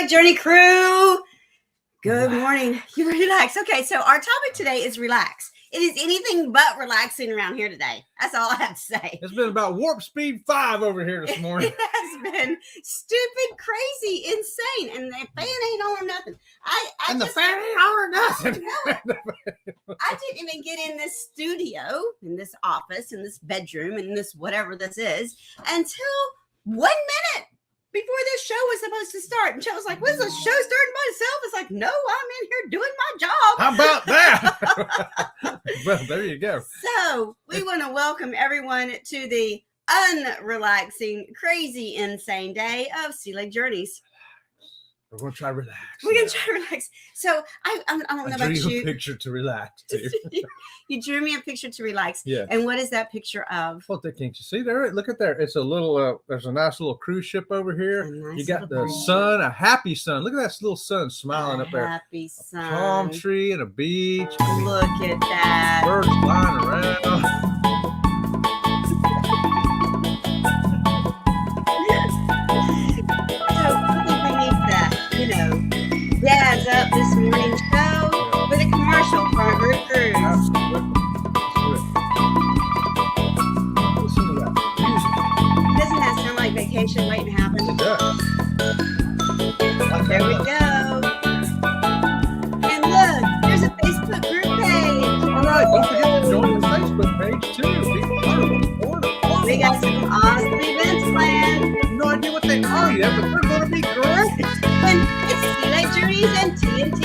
Journey crew. Good morning. You relax. Okay, so our topic today is relax. It is anything but relaxing around here today. That's all I have to say. It's been about warp speed 5 over here this morning. It has been stupid, crazy, insane, and the fan ain't on or nothing. The fan ain't on or nothing. I didn't even get in this studio, in this office, in this bedroom, in this whatever this is, until 1 minute before this show was supposed to start. And Joe was like, "Was the show starting by itself?" It's like, no, I'm in here doing my job. How about that? Well, there you go. So we want to welcome everyone to the unrelaxing, crazy, insane day of Sea Lake Journeys. We're going to try to relax. We're going to try to relax. So I don't know about you. I drew you a picture to relax too. You drew me a picture to relax. Yeah. And what is that picture of? Well, can't you see there? Look at there. It's a little, there's a nice little cruise ship over here. Nice, you got the sun, a happy sun. Look at that little sun smiling up there. Happy sun. A palm tree and a beach. Look at that. Birds flying around. Dad's up this morning's show with a commercial for our group cruise. Absolutely. Listen to that music. Doesn't that sound like vacation waiting to happen? It does. There we go. And look, there's a Facebook group page. All right, don't forget to join the Facebook page too. Be part of it. We got some awesome events planned. No idea what they are yet, but they're going to be great. And it's Sea Lake Journeys and TNT.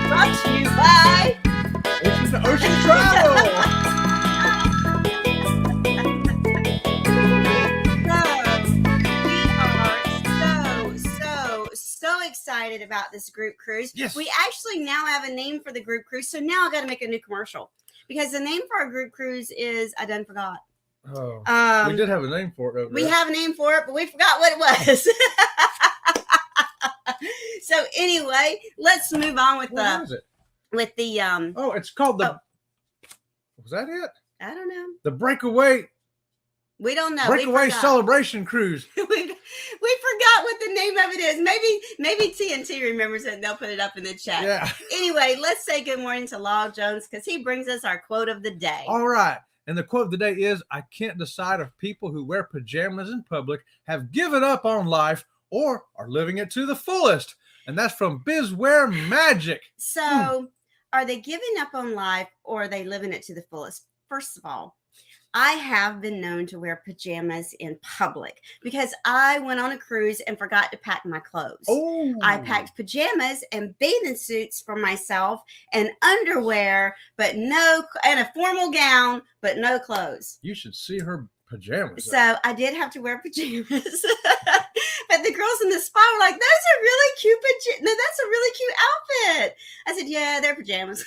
Brought to you by Ocean to Ocean Travel. So excited about this group cruise. Yes. We actually now have a name for the group cruise, so now I got to make a new commercial because the name for our group cruise is I done forgot. Oh, we did have a name for it. We have a name for it, but we forgot what it was. So anyway, let's move on with the Oh, it's called the. Was that it? I don't know. The Breakaway. We don't know. Breakaway Celebration Cruise. we forgot what the name of it is. Maybe TNT remembers it and they'll put it up in the chat. Yeah. Anyway, let's say good morning to Lyle Jones because he brings us our quote of the day. All right. And the quote of the day is, "I can't decide if people who wear pajamas in public have given up on life or are living it to the fullest." And that's from Bizwear Magic. So are they giving up on life or are they living it to the fullest? First of all, I have been known to wear pajamas in public because I went on a cruise and forgot to pack my clothes. Oh. I packed pajamas and bathing suits for myself and underwear, and a formal gown, but no clothes. You should see her pajamas. So I did have to wear pajamas. But the girls in the spa were like, "Those are really cute pajamas. No, that's a really cute outfit." I said, "Yeah, they're pajamas."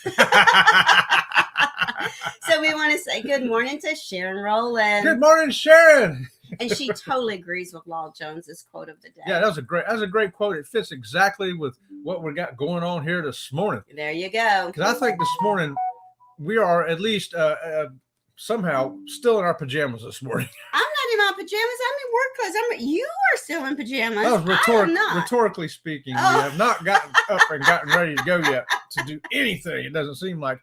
So we want to say good morning to Sharon Rowland. Good morning, Sharon. And she totally agrees with Lyle Jones's quote of the day. Yeah, that was a great quote. It fits exactly with what we got going on here this morning. There you go. Because I think this morning we are at least somehow still in our pajamas this morning. I'm not in my pajamas. I'm in work clothes. You are still in pajamas. That was rhetorically speaking. Oh. We have not gotten up and gotten ready to go yet to do anything. It doesn't seem like.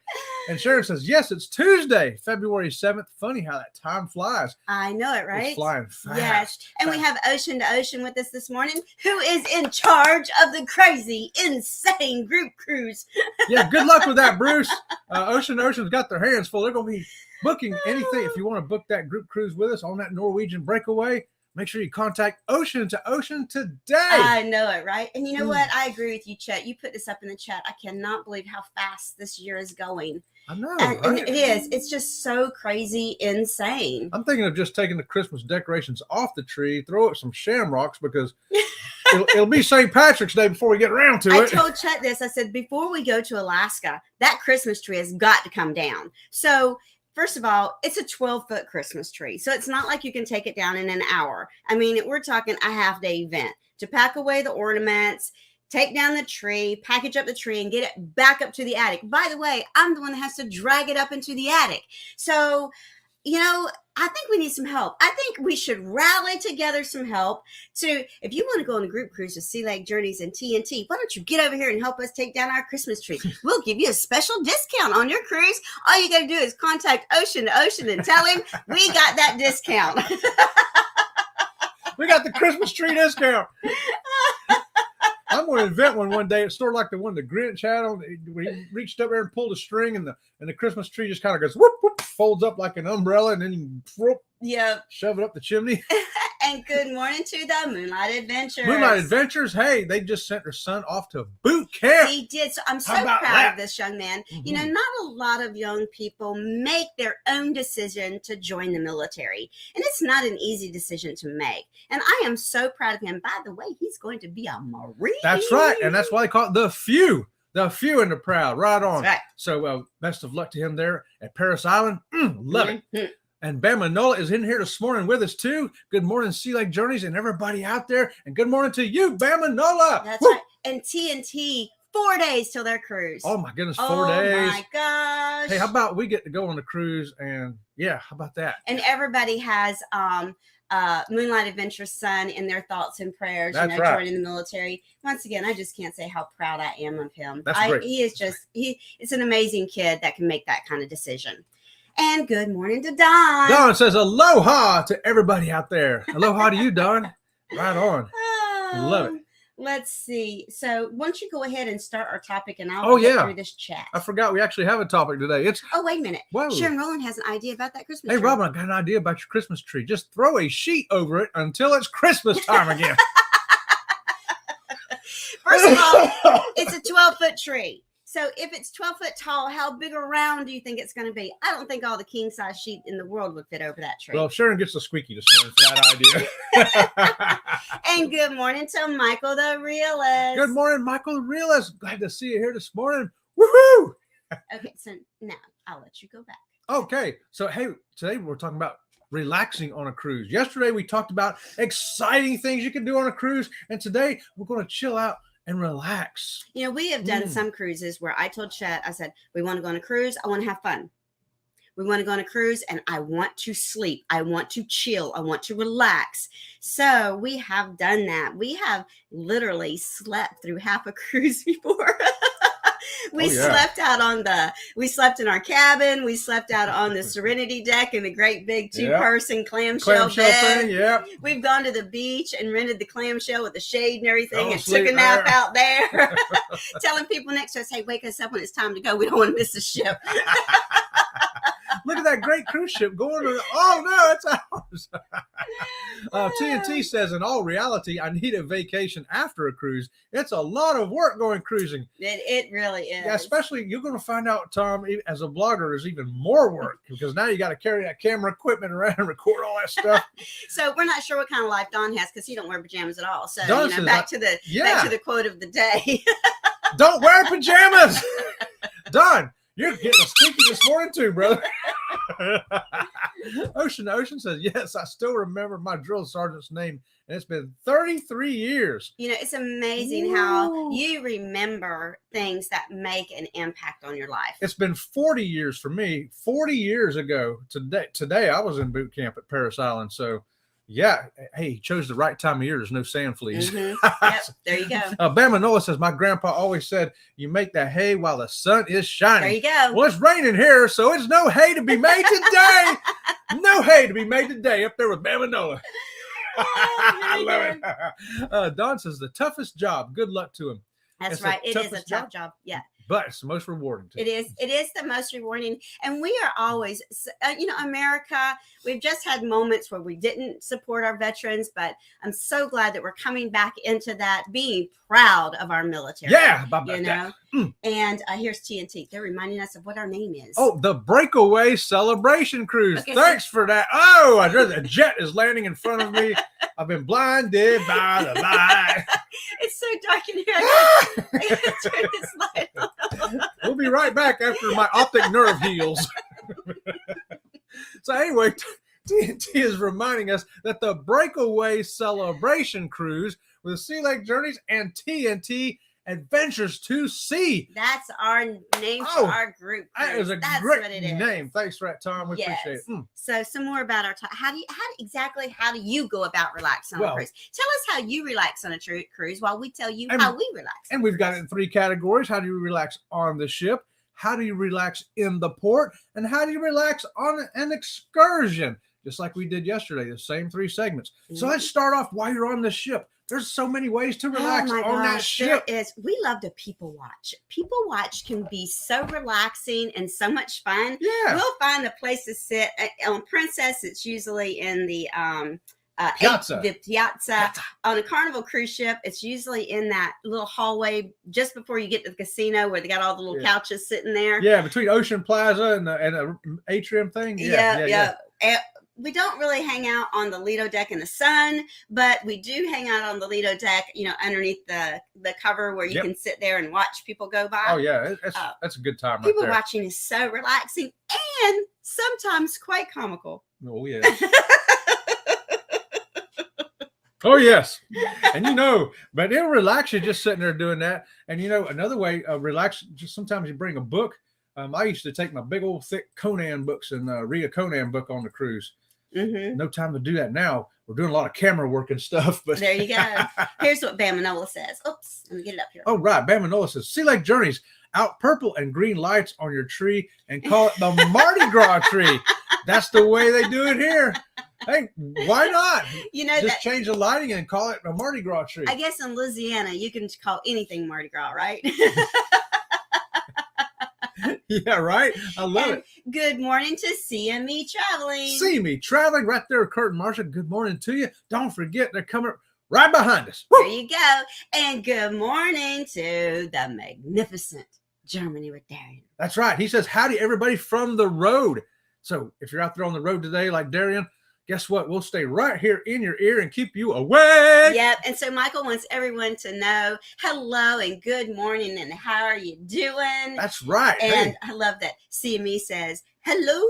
And Sharon says, yes, it's Tuesday, February 7th. Funny how that time flies. I know it, right? It's flying fast. Yes. And we have Ocean to Ocean with us this morning, who is in charge of the crazy, insane group cruise. Yeah, good luck with that, Bruce. Ocean's got their hands full. They're going to be booking anything. If you want to book that group cruise with us on that Norwegian breakaway, make sure you contact Ocean to Ocean today. I know it, right? And you know what? I agree with you, Chet. You put this up in the chat. I cannot believe how fast this year is going. I know, and right? it is. It's just so crazy insane. I'm thinking of just taking the Christmas decorations off the tree, throw up some shamrocks because it'll be St. Patrick's Day before we get around to it. I told Chet this. I said, before we go to Alaska, that Christmas tree has got to come down. So first of all, it's a 12-foot Christmas tree. So it's not like you can take it down in an hour. I mean, we're talking a half-day event to pack away the ornaments, take down the tree, package up the tree, and get it back up to the attic. By the way, I'm the one that has to drag it up into the attic. So I think we need some help. I think we should rally together some help. So if you want to go on a group cruise with Sea Lake Journeys and TNT, why don't you get over here and help us take down our Christmas tree? We'll give you a special discount on your cruise. All you got to do is contact Ocean to Ocean and tell him we got that discount. We got the Christmas tree discount. I'm going to invent one day. It's sort of like the one the Grinch had on. Where he reached up there and pulled a string, and the Christmas tree just kind of goes whoop whoop, folds up like an umbrella, and then you whoop, shove it up the chimney. And good morning to the Moonlight Adventures. Moonlight Adventures. Hey, they just sent their son off to boot camp. He did. So I'm so proud of this young man. Mm-hmm. Not a lot of young people make their own decision to join the military. And it's not an easy decision to make. And I am so proud of him. By the way, he's going to be a Marine. That's right. And that's why they call it the few. The few and the proud. Right on. That's right. So best of luck to him there at Parris Island. Love it. And Bama Nola is in here this morning with us, too. Good morning, Sea Lake Journeys and everybody out there. And good morning to you, Bama Nola. That's right. And TNT, 4 days till their cruise. Oh, my goodness, 4 days. Oh, my gosh. Hey, how about we get to go on the cruise? And, how about that? And everybody has Moonlight Adventures son in their thoughts and prayers, That's right. Joining the military. Once again, I just can't say how proud I am of him. That's great. He is it's an amazing kid that can make that kind of decision. And good morning to Don. Don says aloha to everybody out there. Aloha to you, Don. Right on. Love it. Let's see. So why don't you go ahead and start our topic, and I'll get through this chat. I forgot we actually have a topic today. Oh, wait a minute. Whoa. Sharon Rowland has an idea about that Christmas tree. Hey, Robin, I got an idea about your Christmas tree. Just throw a sheet over it until it's Christmas time again. First of all, it's a 12-foot tree. So if it's 12 foot tall, how big around do you think it's going to be? I don't think all the king size sheet in the world would fit over that tree. Well, Sharon gets the squeaky this morning for that idea. And good morning to Michael the Realist. Good morning, Michael the Realist. Glad to see you here this morning. Woohoo! Okay, so now I'll let you go back. Okay, so hey, today we're talking about relaxing on a cruise. Yesterday we talked about exciting things you can do on a cruise, and today we're going to chill out and relax. We have done some cruises where I told Chet, I said, we want to go on a cruise. I want to have fun. We want to go on a cruise and I want to sleep. I want to chill. I want to relax. So we have done that. We have literally slept through half a cruise before. We slept in our cabin. We slept out on the Serenity deck in the great big 2-person clamshell bed. Thing, We've gone to the beach and rented the clamshell with the shade and everything and took a nap out there. Telling people next to us, hey, wake us up when it's time to go. We don't want to miss the ship. Look at that great cruise ship going to no, it's ours. TNT says, in all reality, I need a vacation after a cruise. It's a lot of work going cruising. It really is. Yeah, especially you're going to find out, Tom, as a blogger, there's even more work because now you got to carry that camera equipment around and record all that stuff. So we're not sure what kind of life Don has because he don't wear pajamas at all. So back to the quote of the day. Don't wear pajamas. Don, you're getting a squeaky this morning too, brother. Ocean says, yes, I still remember my drill sergeant's name, and it's been 33 years. It's amazing how you remember things that make an impact on your life. It's been 40 years for me. 40 years ago today I was in boot camp at Parris Island, so yeah, hey, he chose the right time of year. There's no sand fleas. Mm-hmm. Yep, there you go. Bama Noah says, my grandpa always said, you make that hay while the sun is shining. There you go. Well, it's raining here, so it's no hay to be made today. No hay to be made today up there with Bama Noah. I love it. Don says, the toughest job. Good luck to him. That's right. It is a tough job. Yeah. But it's the most rewarding too. It is the most rewarding. And we are always, America, we've just had moments where we didn't support our veterans, but I'm so glad that we're coming back into that, being proud of our military. Yeah. And here's TNT. They're reminding us of what our name is. Oh, the Breakaway Celebration Cruise. Okay, thanks for that. Oh, I heard the jet is landing in front of me. I've been blinded by the light. It's so dark in here. I gotta turn this light on. We'll be right back after my optic nerve heals. So anyway, TNT is reminding us that the Breakaway Celebration Cruise with Sea Lake Journeys and TNT Adventures to Sea. That's our name for our group. That is a great name. Thanks for that, Tom. We appreciate it. So some more about our time. How do you go about relaxing on a cruise? Tell us how you relax on a cruise while we tell you how we relax. And we've got it in 3 categories. How do you relax on the ship? How do you relax in the port? And how do you relax on an excursion? Just like we did yesterday, the same 3 segments. So let's start off while you're on the ship. There's so many ways to relax on that ship. There is. We love to people watch. People watch can be so relaxing and so much fun. Yeah. We'll find a place to sit. On Princess, it's usually in the piazza. On a Carnival cruise ship, it's usually in that little hallway just before you get to the casino where they got all the little couches sitting there. Yeah, between Ocean Plaza and the atrium thing. Yeah. We don't really hang out on the Lido deck in the sun, but we do hang out on the Lido deck, underneath the cover where you can sit there and watch people go by. Oh, yeah. That's a good time. People watching is so relaxing and sometimes quite comical. Oh, yeah. Oh, yes. And but it'll relax you just sitting there doing that. And another way of relax, just sometimes you bring a book. I used to take my big old thick Conan books and read a Conan book on the cruise. No time to do that now. We're doing a lot of camera work and stuff. But there you go. Here's what Bamanola says. Oops, let me get it up here. Oh, right. Bamanola says, Sea Lake Journeys, out purple and green lights on your tree and call it the Mardi Gras tree. That's the way they do it here. Hey, why not? Just change the lighting and call it a Mardi Gras tree. I guess in Louisiana, you can call anything Mardi Gras, right? Yeah, right. I love it. Good morning to CME Traveling. CME Traveling right there, Kurt and Marcia. Good morning to you. Don't forget, they're coming right behind us. Woo! There you go. And good morning to the magnificent Germany with Darian. That's right. He says, howdy, everybody from the road. So if you're out there on the road today like Darian, guess what? We'll stay right here in your ear and keep you awake. Yep. And so Michael wants everyone to know hello and good morning and how are you doing? That's right. And I love that CME says, hello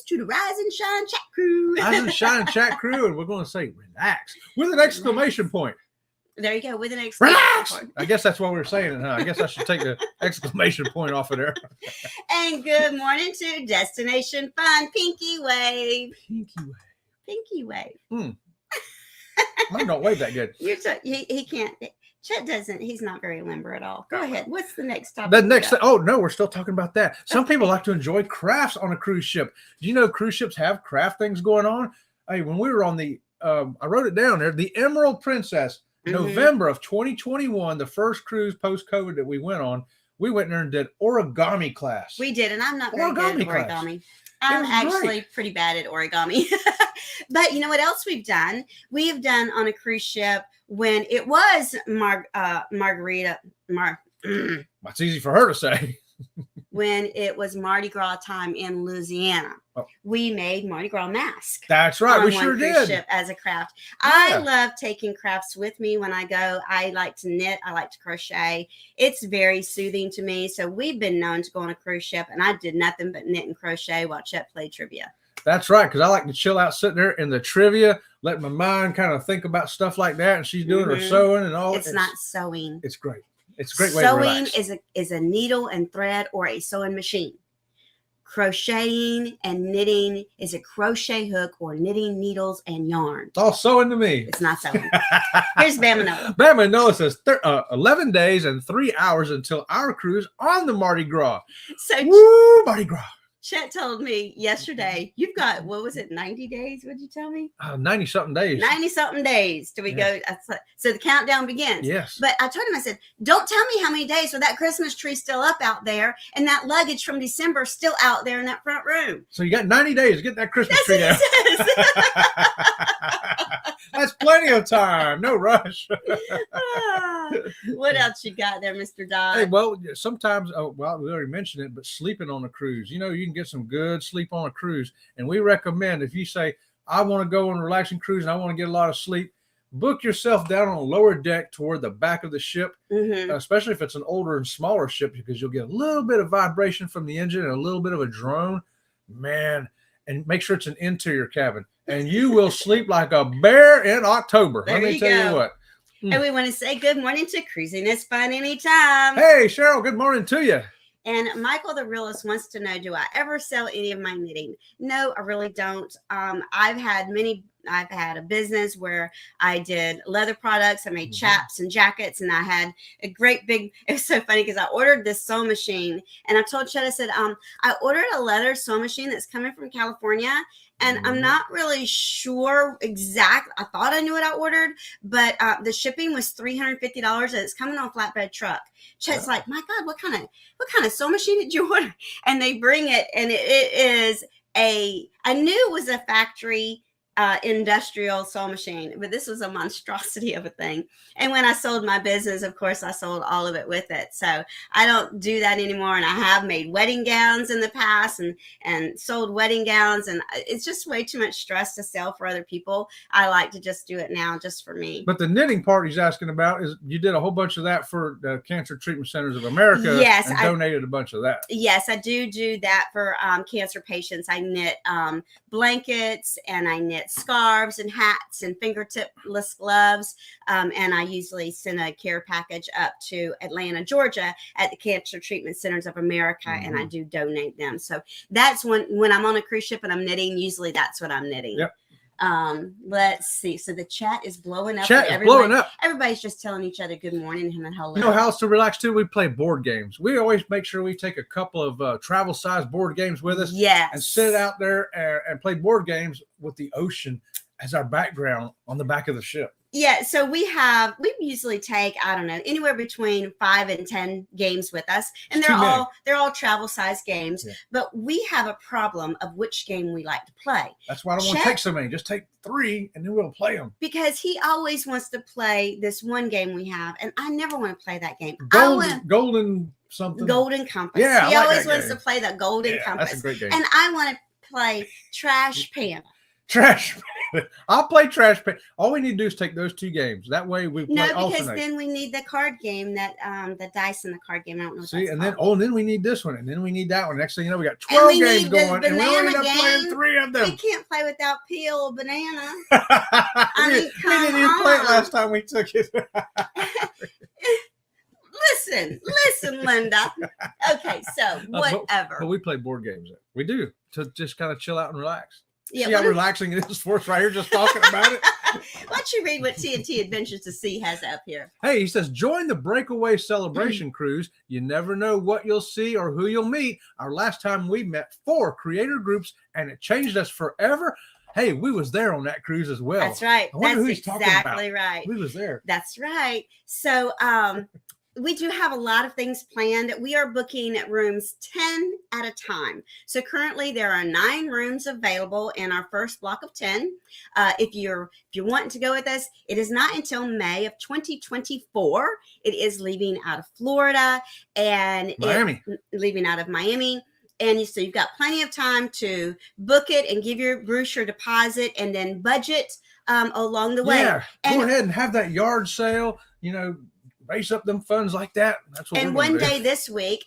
to the Rise and Shine chat crew. Rise and Shine chat crew. And we're going to say relax with an exclamation point. There you go. With an exclamation point. I guess that's what we're saying. Huh? I guess I should take the exclamation point off of there. And good morning to Destination Fun. Pinky wave. Pinky wave. Pinky wave. Mine don't wave that good. He can't. Chet doesn't. He's not very limber at all. Go ahead. What's the next topic? The next thing. Oh no, we're still talking about that. Some people like to enjoy crafts on a cruise ship. Do you know cruise ships have craft things going on? Hey, when we were on the, I wrote it down there. The Emerald Princess, November of 2021, the first cruise post-COVID that we went on. We went there and did origami class. We did, and I'm not very good at origami. I'm actually pretty bad at origami. But you know what else we've done? We have done on a cruise ship when it was Margarita. That's easy for her to say. When it was Mardi Gras time in Louisiana, we made Mardi Gras masks. That's right. We sure did. Ship as a craft. Yeah. I love taking crafts with me when I go. I like to knit. I like to crochet. It's very soothing to me. So we've been known to go on a cruise ship, and I did nothing but knit and crochet while Chet played trivia. That's right, because I like to chill out sitting there in the trivia, let my mind kind of think about stuff like that, and she's doing her sewing and all. It's not sewing. It's great. It's a great way to relax. Sewing is a needle and thread or a sewing machine. Crocheting and knitting is a crochet hook or knitting needles and yarn. It's all sewing to me. It's not sewing. Here's Bamanola. Bamanola says 11 days and 3 hours until our cruise on the Mardi Gras. So, woo, Mardi Gras. Chet told me yesterday, you've got, what was it, 90 days? What did you tell me? 90-something days. 90-something days till we go. So the countdown begins. Yes. But I told him, I said, don't tell me how many days with that Christmas tree still up out there and that luggage from December still out there in that front room. So you got 90 days to get that Christmas tree down. That's plenty of time. No rush. What else you got there, Mr. Dodd? Hey, well, sometimes, we already mentioned it, but sleeping on a cruise. You can get some good sleep on a cruise. And we recommend if you say, I want to go on a relaxing cruise and I want to get a lot of sleep, book yourself down on a lower deck toward the back of the ship, especially if it's an older and smaller ship, because you'll get a little bit of vibration from the engine and a little bit of a drone. Man, and make sure it's an interior cabin. And you will sleep like a bear in October. Let me tell you what. And we want to say good morning to Cruising is Fun Anytime. Hey, Cheryl, good morning to you. And Michael the Realist wants to know, do I ever sell any of my knitting? No, I really don't. I've had a business where I did leather products. I made chaps and jackets, and I had a great big, it was so funny because I ordered this sewing machine, and I told Chet, I said, I ordered a leather sewing machine that's coming from California, and I'm not really sure exactly. I thought I knew what I ordered, but the shipping was $350, and it's coming on a flatbed truck. Chet's like, my God, what kind of sewing machine did you order? And they bring it, and it is I knew it was a factory industrial sewing machine, but this was a monstrosity of a thing. And when I sold my business, of course, I sold all of it with it. So I don't do that anymore. And I have made wedding gowns in the past and sold wedding gowns. And it's just way too much stress to sell for other people. I like to just do it now just for me. But the knitting part he's asking about is you did a whole bunch of that for the Cancer Treatment Centers of America. Yes. And donated a bunch of that. Yes, I do that for cancer patients. I knit blankets, and I knit scarves and hats and fingertip-less gloves. And I usually send a care package up to Atlanta, Georgia at the Cancer Treatment Centers of America, and I do donate them. So that's when I'm on a cruise ship and I'm knitting, usually that's what I'm knitting. Yep. Let's see. So the chat is blowing up. Everybody's just telling each other good morning and hello. You know how else to relax too? We play board games. We always make sure we take a couple of travel-sized board games with us. Yes. And sit out there and play board games with the ocean as our background on the back of the ship. Yeah, so we usually take, I don't know, anywhere between 5 and 10 games with us, and they're all travel sized games. Yeah. But we have a problem of which game we like to play. That's why I don't want to take so many. Just take 3, and then we'll play them. Because he always wants to play this one game we have, and I never want to play that game. Golden something. Golden Compass. Yeah, he always wants to play the Golden Compass. That's a great game. And I want to play Trash Panda. Trash. I'll play Trash Pan. All we need to do is take those 2 games. That way we play because then we need the card game, that the dice in the card game. I don't know. See, and then we need this one, and then we need that one. Next thing you know, we got 12 games going, and we only end up playing 3 of them. We can't play without peel banana. We didn't even play it last time we took it. Listen, Linda. Okay, so whatever. But we play board games. We do to just kind of chill out and relax. Yeah, see how relaxing it is for us right here just talking about it? Why don't you read what TNT Adventures to Sea has up here? Hey, he says, join the Breakaway Celebration Cruise. You never know what you'll see or who you'll meet. Our last time we met 4 creator groups, and it changed us forever. Hey, we was there on that cruise as well. That's right. I wonder who he's exactly talking about. Right. We was there. That's right. So we do have a lot of things planned. We are booking rooms 10 at a time. So currently there are 9 rooms available in our first block of 10. If you're wanting to go with us, it is not until May of 2024. It is leaving out of Florida and leaving out of Miami. And so you've got plenty of time to book it and give your brochure deposit and then budget along the way. Yeah, go ahead and have that yard sale, raise up them funds like that. That's what. And one day this week,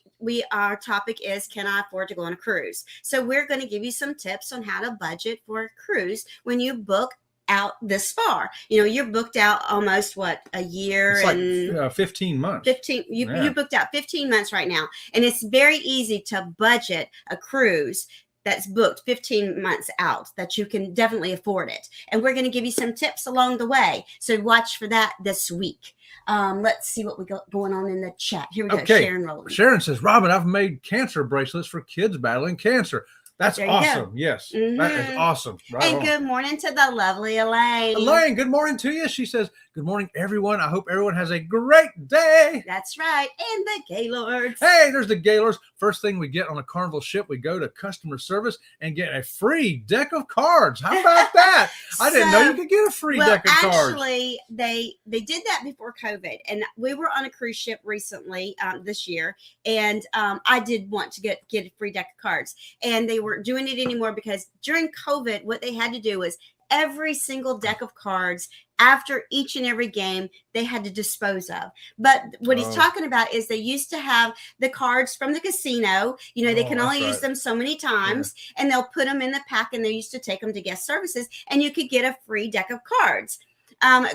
our topic is, can I afford to go on a cruise? So we're going to give you some tips on how to budget for a cruise when you book out this far. You're booked out almost a year, it's like 15 months. You booked out 15 months right now, and it's very easy to budget a cruise that's booked 15 months out, that you can definitely afford it. And we're going to give you some tips along the way. So watch for that this week. Let's see what we got going on in the chat. Here we go. Sharon Rowland. Sharon says, Robin, I've made cancer bracelets for kids battling cancer. That's awesome. Yes. Mm-hmm. That is awesome. And good morning to the lovely Elaine. Elaine, good morning to you. She says, good morning, everyone. I hope everyone has a great day. That's right. And the Gaylords. Hey, there's the Gaylords. First thing we get on a Carnival ship, we go to customer service and get a free deck of cards. How about that? I didn't know you could get a free deck of cards. Actually, they did that before COVID. And we were on a cruise ship recently this year. And I did want to get a free deck of cards. And they weren't doing it anymore because during COVID, what they had to do was every single deck of cards after each and every game they had to dispose of. But what he's talking about is they used to have the cards from the casino. They can only use them so many times, and they'll put them in the pack, and they used to take them to guest services, and you could get a free deck of cards.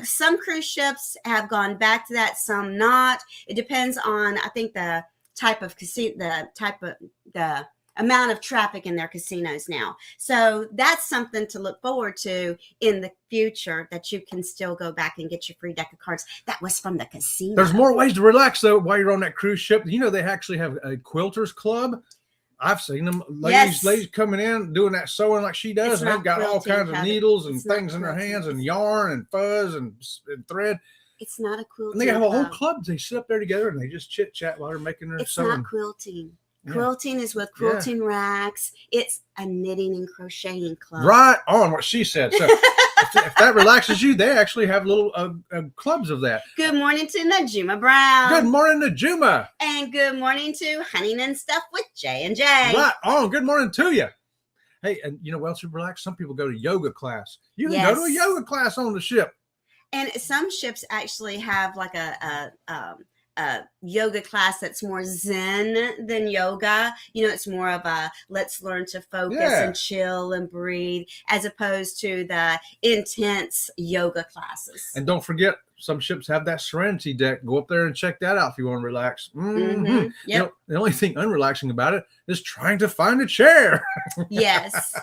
Some cruise ships have gone back to that, some not. It depends on, I think, the type of casino, the amount of traffic in their casinos now. So that's something to look forward to in the future, that you can still go back and get your free deck of cards. That was from the casino. There's more ways to relax, though, while you're on that cruise ship. You know, they actually have a quilters club. I've seen them, ladies coming in doing that sewing like she does, and they've got all kinds of needles and things in their hands, and yarn and fuzz and thread. It's not a quilting. And they have a whole club. They sit up there together and they just chit chat while they're making their sewing. It's not quilting. Yeah. Quilting is with quilting racks. It's a knitting and crocheting club. Right on, what she said. So if that relaxes you, they actually have little clubs of that. Good morning to Najuma Brown. Good morning, Najuma. And good morning to Hunting and Stuff with J&J. Right on. Good morning to you. Hey, and you know what else would relax? Some people go to yoga class. You can go to a yoga class on the ship. And some ships actually have like a yoga class that's more zen than yoga. You know, it's more of a let's learn to focus and chill and breathe, as opposed to the intense yoga classes. And don't forget, some ships have that Serenity deck. Go up there and check that out if you want to relax. Mm-hmm. Yep. You know, the only thing unrelaxing about it is trying to find a chair. Yes.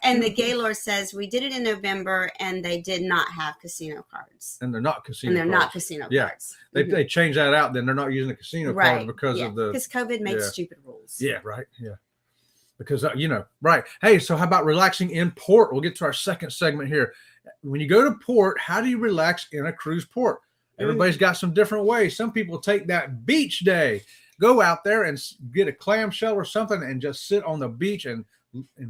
And the Gaylord says we did it in November and they did not have casino cards. And they're not casino cards. Not casino cards. They changed that out. Then they're not using the casino cards because of the... Because COVID makes stupid rules. Yeah, right. Yeah. Because, you know, right. Hey, so how about relaxing in port? We'll get to our second segment here. When you go to port, how do you relax in a cruise port? Everybody's got some different ways. Some people take that beach day, go out there and get a clamshell or something and just sit on the beach and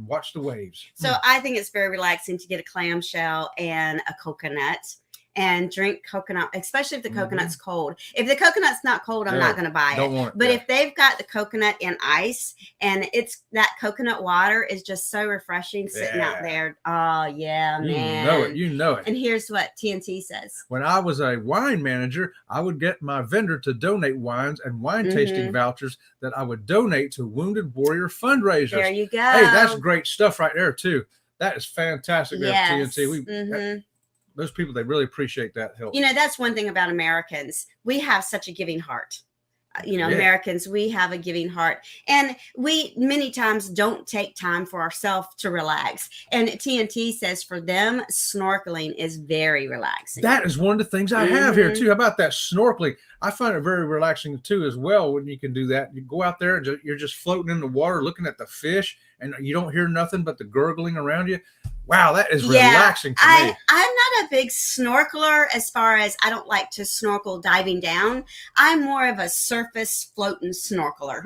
watch the waves. So I think it's very relaxing to get a clamshell and a coconut and drink coconut, especially if the coconut's cold. If the coconut's not cold, I'm not going to buy it. But if they've got the coconut in ice and it's that coconut water is just so refreshing sitting out there. Oh, yeah, man. You know it. And here's what TNT says. When I was a wine manager, I would get my vendor to donate wines and wine tasting vouchers that I would donate to Wounded Warrior fundraisers. There you go. Hey, that's great stuff right there, too. That is fantastic. Yes. TNT. Those people, they really appreciate that help. You know, that's one thing about Americans. We have such a giving heart. Americans, we have a giving heart. And we many times don't take time for ourselves to relax. And TNT says for them, snorkeling is very relaxing. That is one of the things I have here, too. How about that snorkeling? I find it very relaxing, too, as well, when you can do that. You go out there, and you're just floating in the water, looking at the fish, and you don't hear nothing but the gurgling around you. Wow, that is relaxing to me. I'm not a big snorkeler as far as I don't like to snorkel diving down. I'm more of a surface floating snorkeler.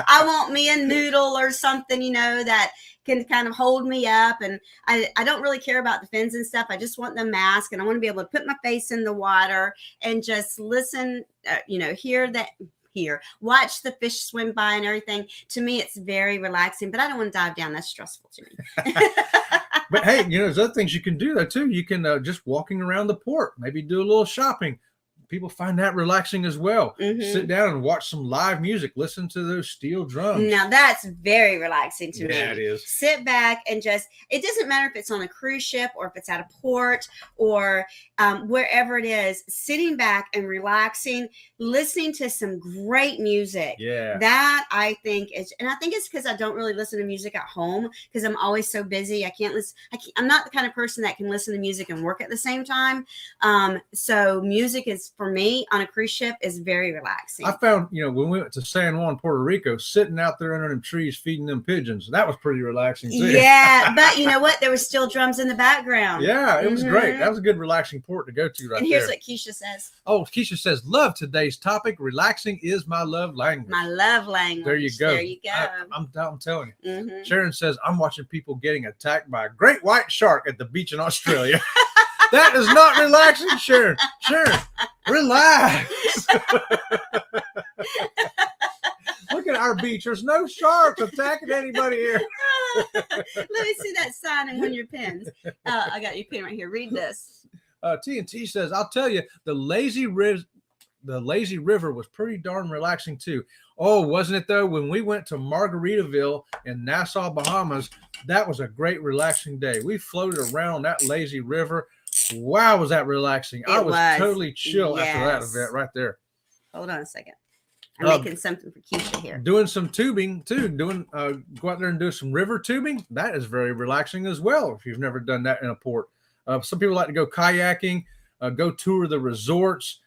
I want me a noodle or something, that can kind of hold me up. And I don't really care about the fins and stuff. I just want the mask, and I want to be able to put my face in the water and just listen, watch the fish swim by and everything. To me, it's very relaxing, but I don't want to dive down. That's stressful to me. But hey, there's other things you can do though too. You can just walking around the port, maybe do a little shopping. People find that relaxing as well. Sit down and watch some live music. Listen to those steel drums. Now that's very relaxing to me. Yeah, it is. Sit back and it doesn't matter if it's on a cruise ship or if it's at a port or wherever it is, sitting back and relaxing, listening to some great music. Yeah. That I think and I think it's because I don't really listen to music at home because I'm always so busy. I can't listen. I'm not the kind of person that can listen to music and work at the same time. So music is, for me, on a cruise ship, is very relaxing. I found, when we went to San Juan, Puerto Rico, sitting out there under them trees feeding them pigeons, that was pretty relaxing too. Yeah, but you know what? There were still drums in the background. Yeah, it was great. That was a good relaxing port to go to right there. And here's what Keisha says. Oh, Keisha says, love today's topic. Relaxing is my love language. My love language. There you go. There you go. I'm telling you. Sharon says, I'm watching people getting attacked by a great white shark at the beach in Australia. That is not relaxing, Sharon. Sharon, relax. Look at our beach. There's no sharks attacking anybody here. Let me see that sign and one of your pens. I got your pen right here. Read this. TNT says, I'll tell you, the lazy river was pretty darn relaxing too. Oh, wasn't it though? When we went to Margaritaville in Nassau, Bahamas, that was a great relaxing day. We floated around that lazy river. Wow, was that relaxing. I was totally chill after that event right there. Hold on a second. I'm making something for Keisha here. Doing some tubing too. Go out there and do some river tubing. That is very relaxing as well. If you've never done that in a port, some people like to go kayaking, go tour the resorts.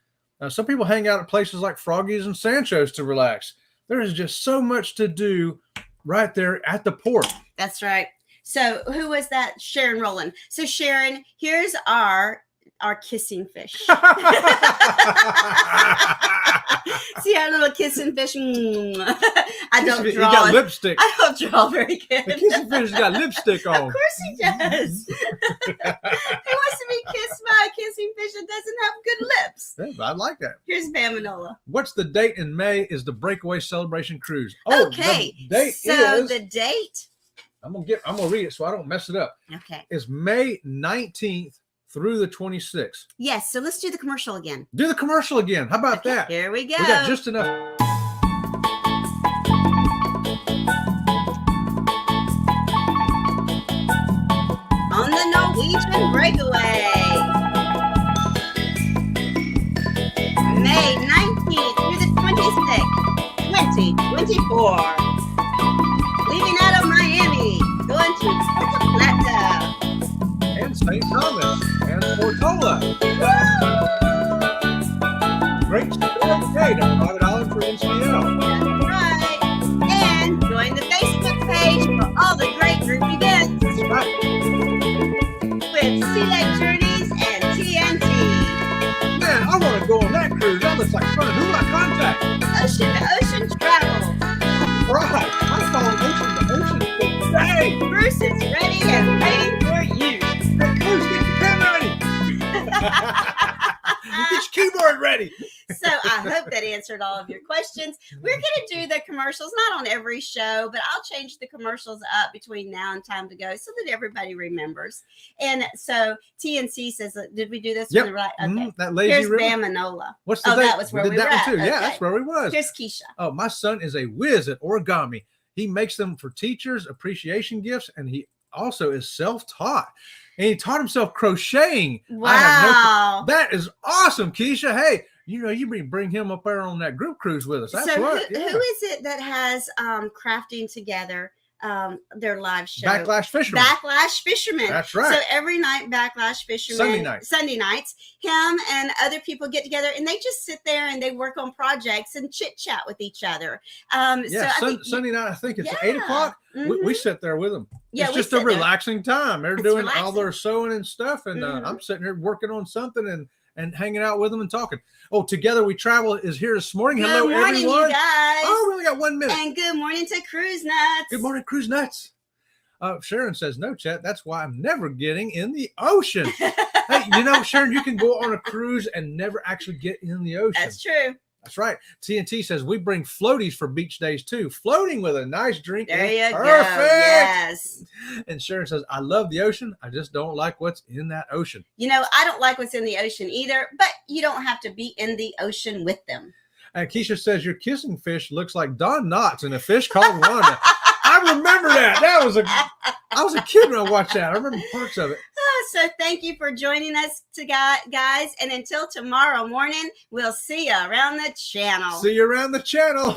Some people hang out at places like Froggy's and Sancho's to relax. There is just so much to do right there at the port. That's right. So who was that? Sharon Rowland. So Sharon, here's our kissing fish. See our little kissing fish? I don't draw. He got lipstick. I don't draw very good. The kissing fish has got lipstick on. Of course he does. He wants to be kissed by a kissing fish that doesn't have good lips. Yeah, I like that. Here's Bamanola. What's the date in May is the Breakaway Celebration Cruise. Okay. The date is... the date. I'm gonna read it so I don't mess it up. Okay. It's May 19th through the 26th. Yes, so let's do the commercial again. Do the commercial again. How about that? Here we go. We got just enough. On the Norwegian Breakaway. May 19th through the 26th, 2024. Leaving out of Miami, going to Puerto Plata. And St. Thomas and Portola. Great stay to Private Island for NCL. That's right. And join the Facebook page for all the great group events. That's right. With Sea Lake Journeys and TNT. Man, I want to go on that cruise. That looks like fun. Who do I contact? Ocean to Ocean Travel. Right. I'm calling Ocean to Ocean today. Bruce is ready and waiting for you. Bruce, get your pen ready. Get your keyboard ready. So I hope that answered all of your questions. We're going to do the commercials, not on every show, but I'll change the commercials up between now and time to go so that everybody remembers. And so TNC says, did we do this? Yep. One right? Okay. That lazy Here's river. Bamanola. What's the date? That was where we were that at. one too. Okay. Yeah, that's where we was. Here's Keisha. Oh, my son is a whiz at origami. He makes them for teachers, appreciation gifts, and he also is self-taught. And he taught himself crocheting. Wow. That is awesome, Keisha. Hey, you bring him up there on that group cruise with us. That's so right. Who is it that has crafting together their live show? Backlash Fisherman. Backlash Fisherman. That's right. So every night, Backlash Fisherman. Sunday nights, him and other people get together and they just sit there and they work on projects and chit chat with each other. Sunday night, I think it's 8 o'clock. Mm-hmm. We sit there with them. Yeah, it's just a relaxing time. They're doing relaxing. all their sewing and stuff, and I'm sitting here working on something and hanging out with them and talking. Oh, Together We Travel is here this morning. Good Hello, morning, everyone. you guys. Oh, we only got 1 minute. And good morning to Cruise Nuts. Good morning, Cruise Nuts. Sharon says, no, Chet, that's why I'm never getting in the ocean. Hey, Sharon, you can go on a cruise and never actually get in the ocean. That's true. That's right. TNT says we bring floaties for beach days too. Floating with a nice drink. There you perfect. go. Yes. And Sharon says, I love the ocean. I just don't like what's in that ocean. I don't like what's in the ocean either, but you don't have to be in the ocean with them. And Keisha says your kissing fish looks like Don Knotts in a fish called Wanda. I remember that. I was a kid when I watched that. I remember parts of it. So thank you for joining us, guys. And until tomorrow morning, we'll see you around the channel. See you around the channel.